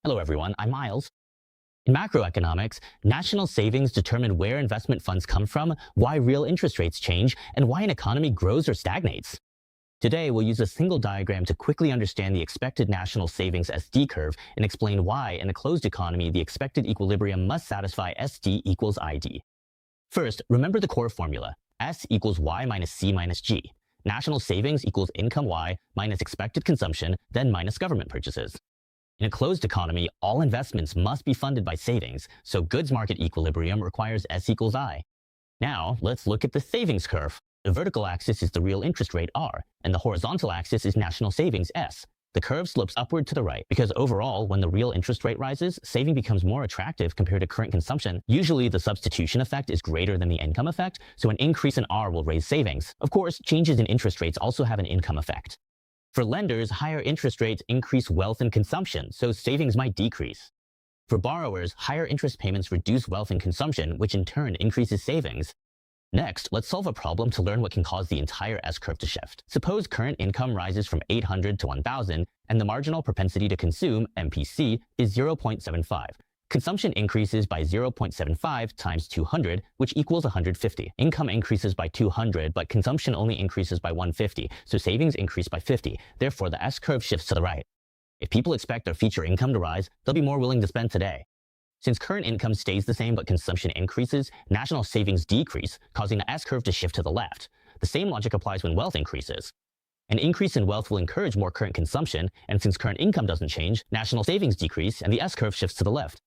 Hello everyone, I'm Miles. In macroeconomics, national savings determine where investment funds come from, why real interest rates change, and why an economy grows or stagnates. Today, we'll use a single diagram to quickly understand the expected national savings SD curve and explain why, in a closed economy, the expected equilibrium must satisfy SD equals ID. First, remember the core formula. S equals Y minus C minus G. National savings equals income Y minus expected consumption, then minus government purchases. In a closed economy, all investments must be funded by savings, so goods market equilibrium requires S equals I. Now, let's look at the savings curve. The vertical axis is the real interest rate R, and the horizontal axis is national savings S. The curve slopes upward to the right because overall, when the real interest rate rises, saving becomes more attractive compared to current consumption. Usually, the substitution effect is greater than the income effect, so an increase in R will raise savings. Of course, changes in interest rates also have an income effect. For lenders, higher interest rates increase wealth and consumption, so savings might decrease. For borrowers, higher interest payments reduce wealth and consumption, which in turn increases savings. Next, let's solve a problem to learn what can cause the entire S-curve to shift. Suppose current income rises from 800 to 1,000, and the marginal propensity to consume, MPC, is 0.75. Consumption increases by 0.75 times 200, which equals 150. Income increases by 200, but consumption only increases by 150, so savings increase by 50. Therefore, the S-curve shifts to the right. If people expect their future income to rise, they'll be more willing to spend today. Since current income stays the same but consumption increases, national savings decrease, causing the S-curve to shift to the left. The same logic applies when wealth increases. An increase in wealth will encourage more current consumption, and since current income doesn't change, national savings decrease and the S-curve shifts to the left.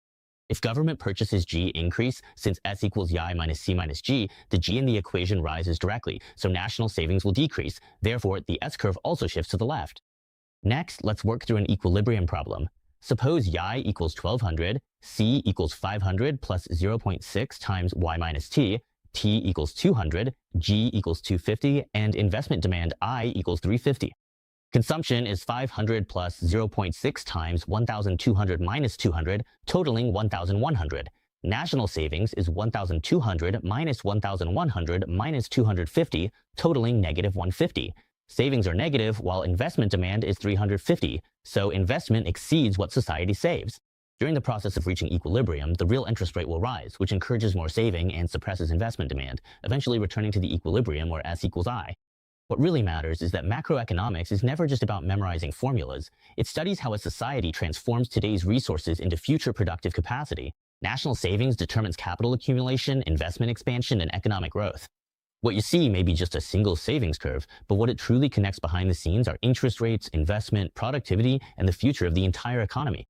If government purchases G increase, since S equals Y minus C minus G, the G in the equation rises directly, so national savings will decrease. Therefore, the S-curve also shifts to the left. Next, let's work through an equilibrium problem. Suppose Y equals 1200, C equals 500 plus 0.6 times Y minus T, T equals 200, G equals 250, and investment demand I equals 350. Consumption is 500 plus 0.6 times 1,200 minus 200, totaling 1,100. National savings is 1,200 minus 1,100 minus 250, totaling negative 150. Savings are negative while investment demand is 350, so investment exceeds what society saves. During the process of reaching equilibrium, the real interest rate will rise, which encourages more saving and suppresses investment demand, eventually returning to the equilibrium where S equals I. What really matters is that macroeconomics is never just about memorizing formulas. It studies how a society transforms today's resources into future productive capacity. National savings determines capital accumulation, investment expansion, and economic growth. What you see may be just a single savings curve, but what it truly connects behind the scenes are interest rates, investment, productivity, and the future of the entire economy.